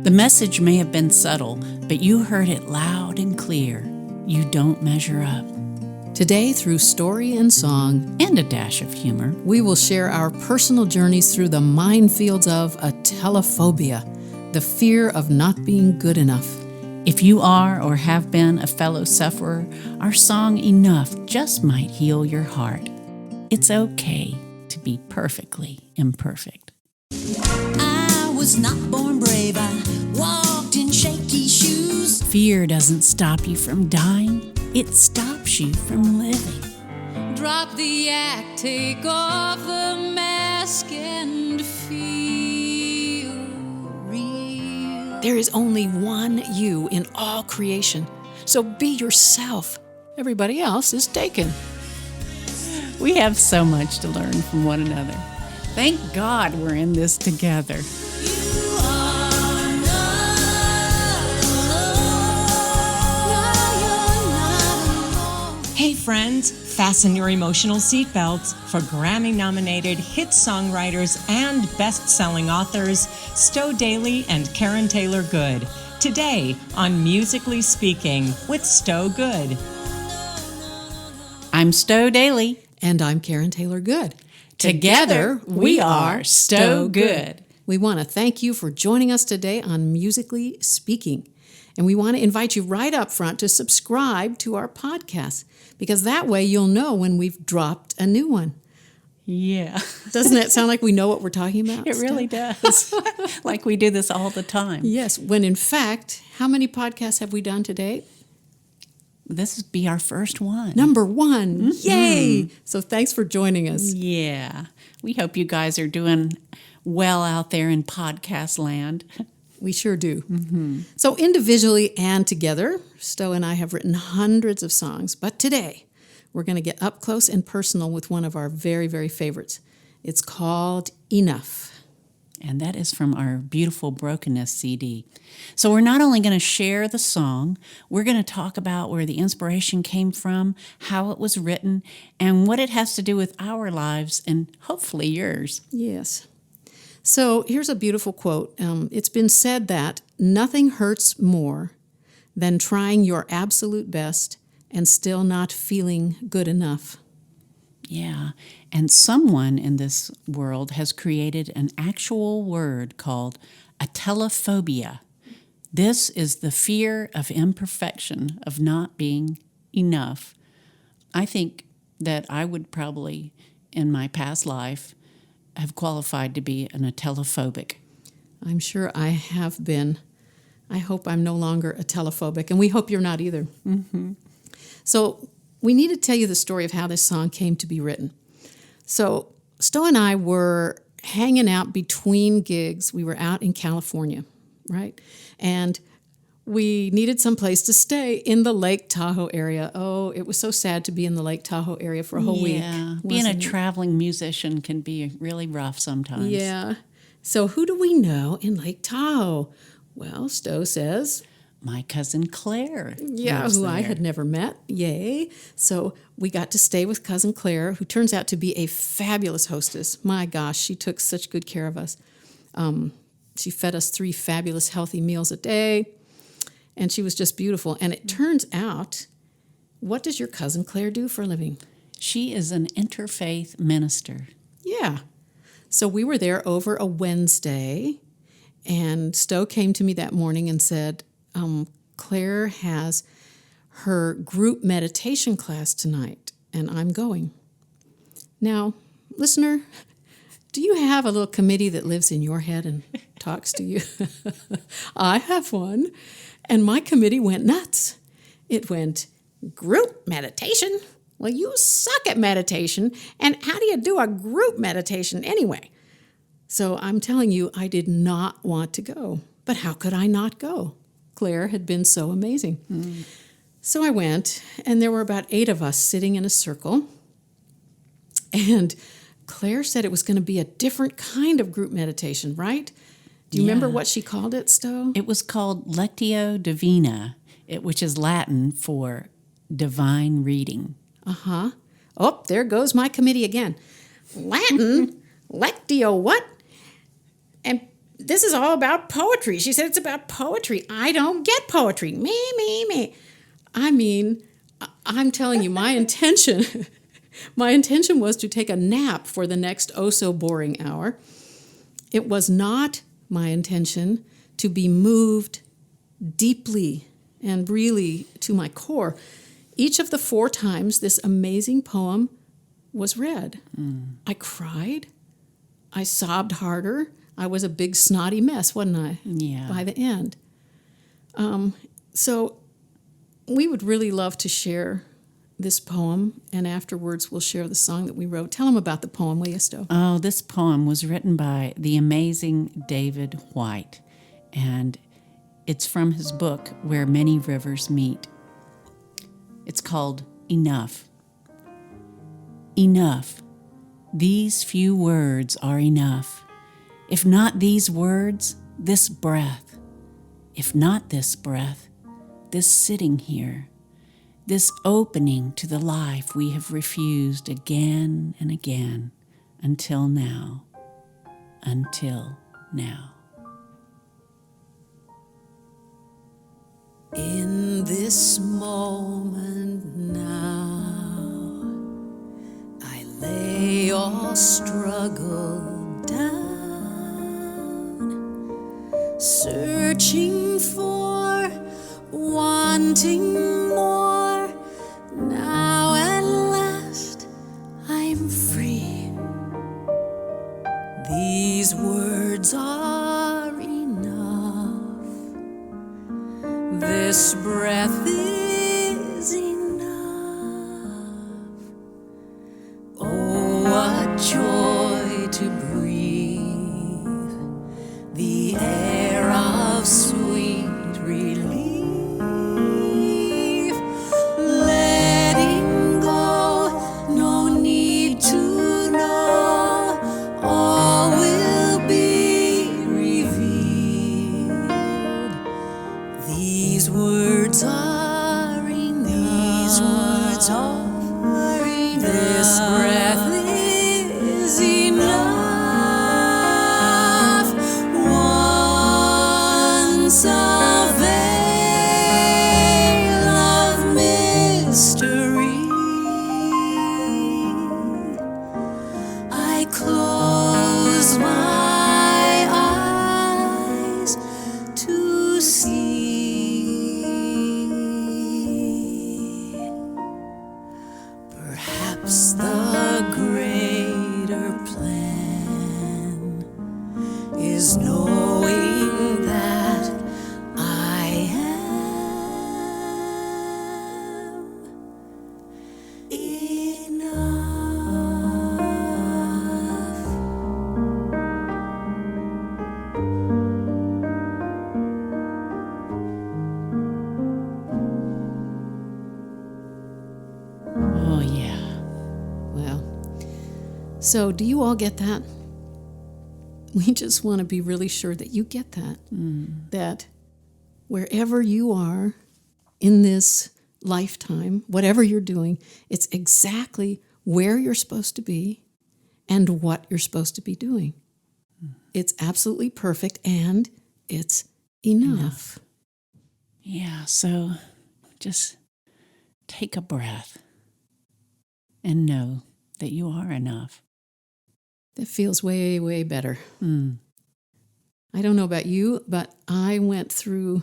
The message may have been subtle, but you heard it loud and clear. You don't measure up. Today, through story and song, And a dash of humor, we will share our personal journeys through the minefields of atelophobia, the fear of not being good enough. if you are or have been a fellow sufferer, our song Enough just might heal your heart. It's okay to be perfectly imperfect. I was not born brave, I walked in shaky shoes. Fear doesn't stop you from dying, it stops you from living. Drop the act, take off the mask and feel real. There is only one you in all creation, so be yourself. Everybody else is taken. We have so much to learn from one another. Thank God we're in this together. You are not alone. You're not alone. Hey friends, fasten your emotional seatbelts for Grammy-nominated hit songwriters and best-selling authors Stowe Dailey and Karen Taylor Good. Today on Musically Speaking with StoweGood. I'm Stowe Dailey. And I'm Karen Taylor Good. Together, we are StoweGood. We want to thank you for joining us today on Musically Speaking. And we want to invite you right up front to subscribe to our podcast, because that way you'll know when we've dropped a new one. Yeah. Doesn't that sound like we know what we're talking about? It really does. Like we do this all the time. Yes, when in fact, how many podcasts have we done to date? This would be our first one. Number 1. Yay! So thanks for joining us. Yeah. We hope you guys are doing well out there in podcast land. We sure do. So individually and together, Stowe and I have written hundreds of songs, but today we're going to get up close and personal with one of our very, very favorites. It's called Enough. And that is from our beautiful Brokenness CD. So we're not only going to share the song, we're going to talk about where the inspiration came from, how it was written, and what it has to do with our lives and hopefully yours. Yes. So here's a beautiful quote. It's been said that nothing hurts more than trying your absolute best and still not feeling good enough. Yeah, and someone in this world has created an actual word called atelophobia. This is the fear of imperfection, of not being enough. I think that I would probably, in my past life, have qualified to be an atelophobic. I'm sure I have been. I hope I'm no longer atelophobic, and we hope you're not either. So we need to tell you the story of how this song came to be written. So Stowe and I were hanging out between gigs. We were out in California, right? And we needed some place to stay in the Lake Tahoe area. Oh, it was so sad to be in the Lake Tahoe area for a whole week. Yeah, being a traveling musician can be really rough sometimes. Yeah. So who do we know in Lake Tahoe? Well, Stowe says, My cousin Claire. yeah, lives who I there. had never met. Yay. So we got to stay with Cousin Claire, who turns out to be a fabulous hostess. My gosh, she took such good care of us. She fed us 3 fabulous, healthy meals a day, and she was just beautiful. And it turns out, what does your Cousin Claire do for a living? She is an interfaith minister. Yeah. So we were there over a Wednesday, and Stowe came to me that morning and said, Claire has her group meditation class tonight, and I'm going. Now, listener, do you have a little committee that lives in your head and talks to you? I have one, and my committee went nuts. It went, group meditation? Well, you suck at meditation, and how do you do a group meditation anyway? So I'm telling you, I did not want to go. But how could I not go? Claire had been so amazing. So I went, and there were about 8 of us sitting in a circle. And Claire said it was going to be a different kind of group meditation, right? Do you remember what she called it, Stowe? It was called Lectio Divina, which is Latin for divine reading. Uh-huh. Oh, there goes my committee again. Latin? Lectio what? And this is all about poetry. She said it's about poetry. I don't get poetry. Me. I mean, I'm telling you, my intention was to take a nap for the next oh-so-boring hour. It was not my intention to be moved deeply and really to my core. Each of the 4 times this amazing poem was read, I cried. I sobbed harder. I was a big snotty mess, wasn't I? Yeah. By the end. So we would really love to share this poem, and afterwards we'll share the song that we wrote. Tell them about the poem, will you, Stowe? Oh, this poem was written by the amazing David Whyte, and it's from his book, Where Many Rivers Meet. It's called Enough. Enough. These few words are enough. If not these words, this breath. If not this breath, this sitting here. This opening to the life we have refused again and again until now. Until now. In this moment now, I lay all struggle down, searching for, wanting more. Now at last I'm free. These words are enough. This breath is enough. Oh, what joy to breathe the air of sweet relief. Letting go, no need to know. All will be revealed. These words are enough. These words are enough. This breath is enough. Once a veil of mystery, I close my eyes to see. Perhaps the greater plan is knowing that I am enough. Oh, yeah. Well, so do you all get that? We just want to be really sure that you get that. That wherever you are in this lifetime, whatever you're doing, it's exactly where you're supposed to be and what you're supposed to be doing. It's absolutely perfect and it's enough. Yeah, so just take a breath and know that you are enough. That feels way, way better. I don't know about you, but I went through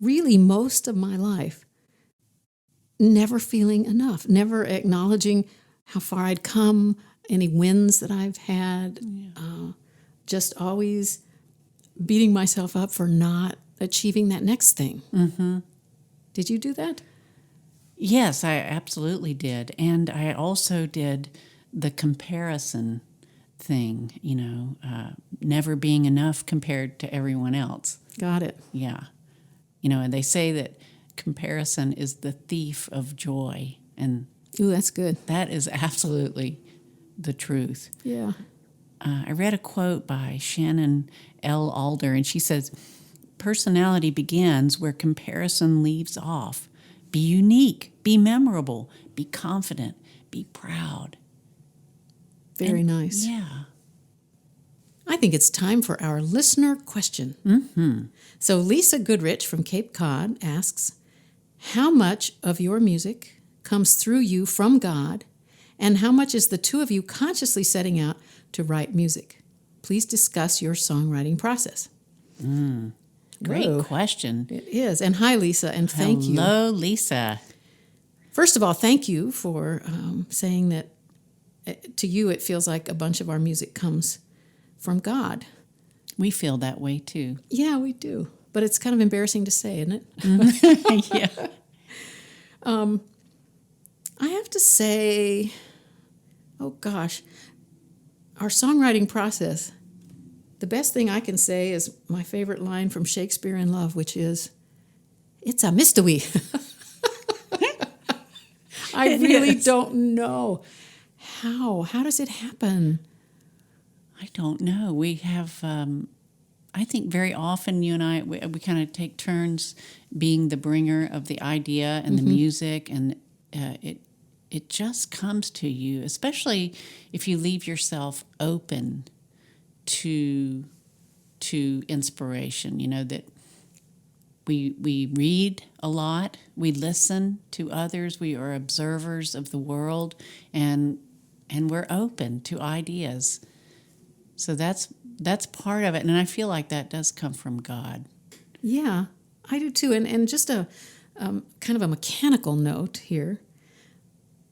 really most of my life never feeling enough, never acknowledging how far I'd come, any wins that I've had, just always beating myself up for not achieving that next thing. Mm-hmm. Did you do that? Yes, I absolutely did. And I also did the comparison thing, never being enough compared to everyone else. Got it. Yeah. And they say that comparison is the thief of joy. And Ooh, that's good. that is absolutely the truth. Yeah. I read a quote by Shannon L. Alder, and she says, personality begins where comparison leaves off. Be unique, be memorable, be confident, be proud. Very nice. Yeah. I think it's time for our listener question. So Lisa Goodrich from Cape Cod asks, how much of your music comes through you from God, and how much is the two of you consciously setting out to write music? Please discuss your songwriting process. Great Whoa. question. It is. And hi, Lisa, and thank you. Hello, Lisa. First of all, thank you for saying that to you it feels like a bunch of our music comes from God. We feel that way too. Yeah, we do. But it's kind of embarrassing to say, isn't it? Yeah. I have to say, oh gosh, our songwriting process, the best thing I can say is my favorite line from Shakespeare in Love, which is, "It's a mystery." I really don't know. How does it happen? I don't know. We have, I think very often you and I, we kind of take turns being the bringer of the idea and the music, and it just comes to you, especially if you leave yourself open to inspiration. You know, that we read a lot, we listen to others, we are observers of the world, and we're open to ideas. So that's part of it, and I feel like that does come from God. Yeah, I do too. And just a kind of a mechanical note here.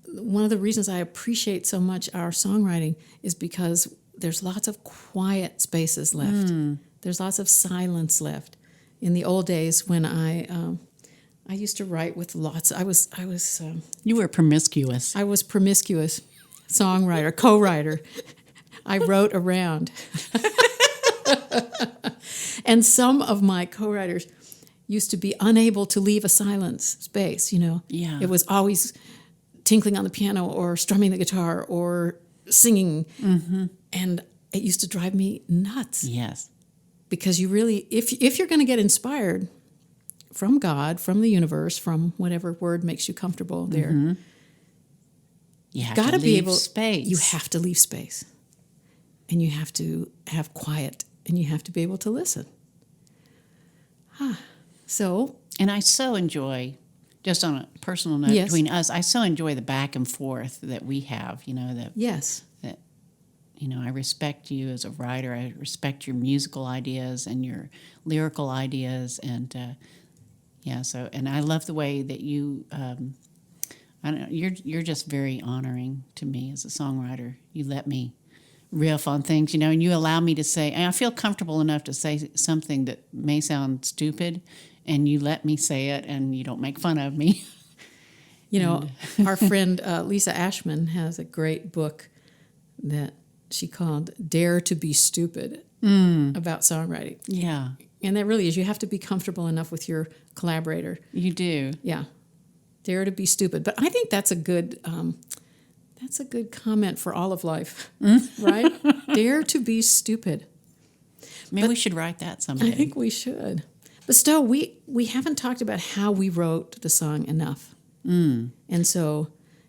One of the reasons I appreciate so much our songwriting is because there's lots of quiet spaces left. There's lots of silence left. In the old days, when I used to write with lots. You were promiscuous. I was promiscuous songwriter, co-writer. I wrote around. And some of my co-writers used to be unable to leave a silence space, you know. Yeah. It was always tinkling on the piano or strumming the guitar or singing. And it used to drive me nuts. Yes. Because you really, if you're going to get inspired from God, from the universe, from whatever word makes you comfortable there, You have got to be leave able. space. You have to leave space, and you have to have quiet, and you have to be able to listen. So, And I so enjoy, just on a personal note Yes. between us, I so enjoy the back and forth that we have. You know that yes, I respect you as a writer. I respect your musical ideas and your lyrical ideas, and So, and I love the way that you. I don't know. You're just very honoring to me as a songwriter. You let me riff on things, you know, and you allow me to say. And I feel comfortable enough to say something that may sound stupid, and you let me say it, and you don't make fun of me. you know, our friend Lisa Ashman has a great book that she called "Dare to Be Stupid" about songwriting, Yeah, and that really is. You have to be comfortable enough with your collaborator. you do. Yeah, dare to be stupid. But I think that's a good comment for all of life, right? Dare to be stupid. Maybe we should write that someday. I think we should. But Stowe, we haven't talked about how we wrote the song enough. And so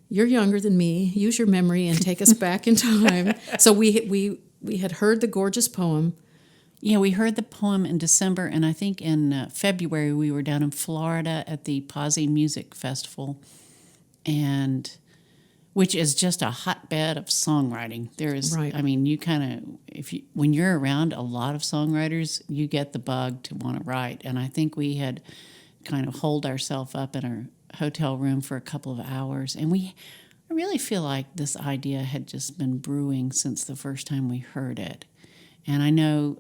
you're younger than me. Use your memory and take us back in time. So we had heard the gorgeous poem. Yeah, we heard the poem in December, and I think in February we were down in Florida at the Posse Music Festival, and which is just a hotbed of songwriting. There is, Right. I mean, you kind of, when you're around a lot of songwriters, you get the bug to want to write. And I think we had kind of holed ourselves up in our hotel room for a couple of hours, and I really feel like this idea had just been brewing since the first time we heard it. And I know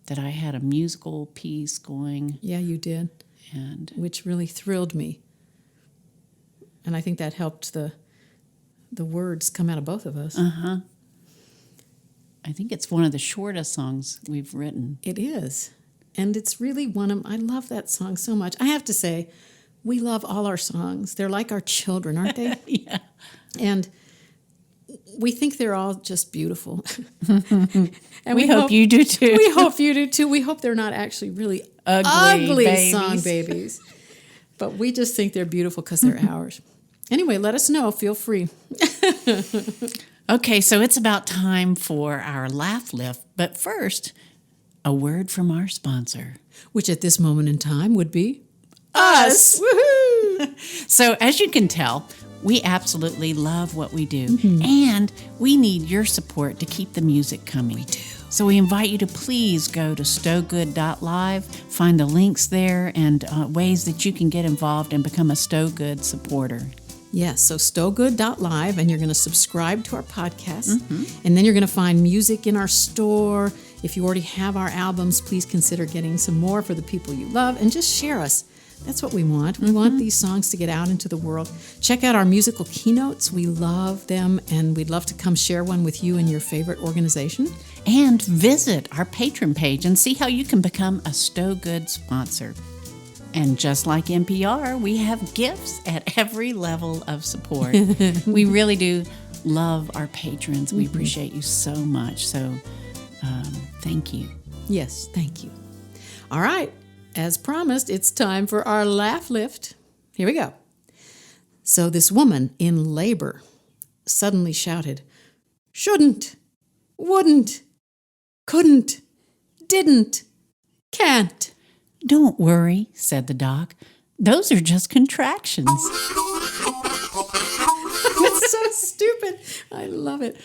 that I had a musical piece going. Yeah, you did, And which really thrilled me. And I think that helped the words come out of both of us. I think it's one of the shortest songs we've written. It is. And it's really I love that song so much. I have to say, we love all our songs. They're like our children, aren't they? Yeah. And we think they're all just beautiful. And we hope you do too. We hope you do too. We hope they're not actually really ugly babies. song babies. But we just think they're beautiful because they're ours. Anyway, let us know. Feel free. Okay, so it's about time for our laugh lift, but first, a word from our sponsor. Which at this moment in time would be us. Woohoo! So as you can tell, we absolutely love what we do, and we need your support to keep the music coming. We do. So we invite you to please go to StoweGood.live, find the links there and ways that you can get involved and become a StoweGood supporter. Yes, so StoweGood.live, and you're going to subscribe to our podcast, and then you're going to find music in our store. If you already have our albums, please consider getting some more for the people you love, and just share us. That's what we want. We want these songs to get out into the world. Check out our musical keynotes. We love them, and we'd love to come share one with you and your favorite organization. And visit our Patreon page and see how you can become a StoweGood sponsor. And just like NPR, we have gifts at every level of support. We really do love our patrons. We appreciate you so much. So thank you. Yes, thank you. All right, as promised, it's time for our laugh lift. Here we go. So this woman in labor suddenly shouted, "Shouldn't, wouldn't, couldn't, didn't, can't." Don't worry, said the doc. Those are just contractions. It's so stupid. I love it.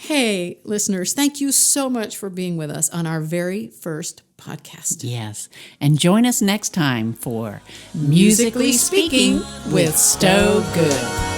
Hey, listeners, thank you so much for being with us on our very first podcast. Yes, and join us next time for Musically Speaking with StoweGood.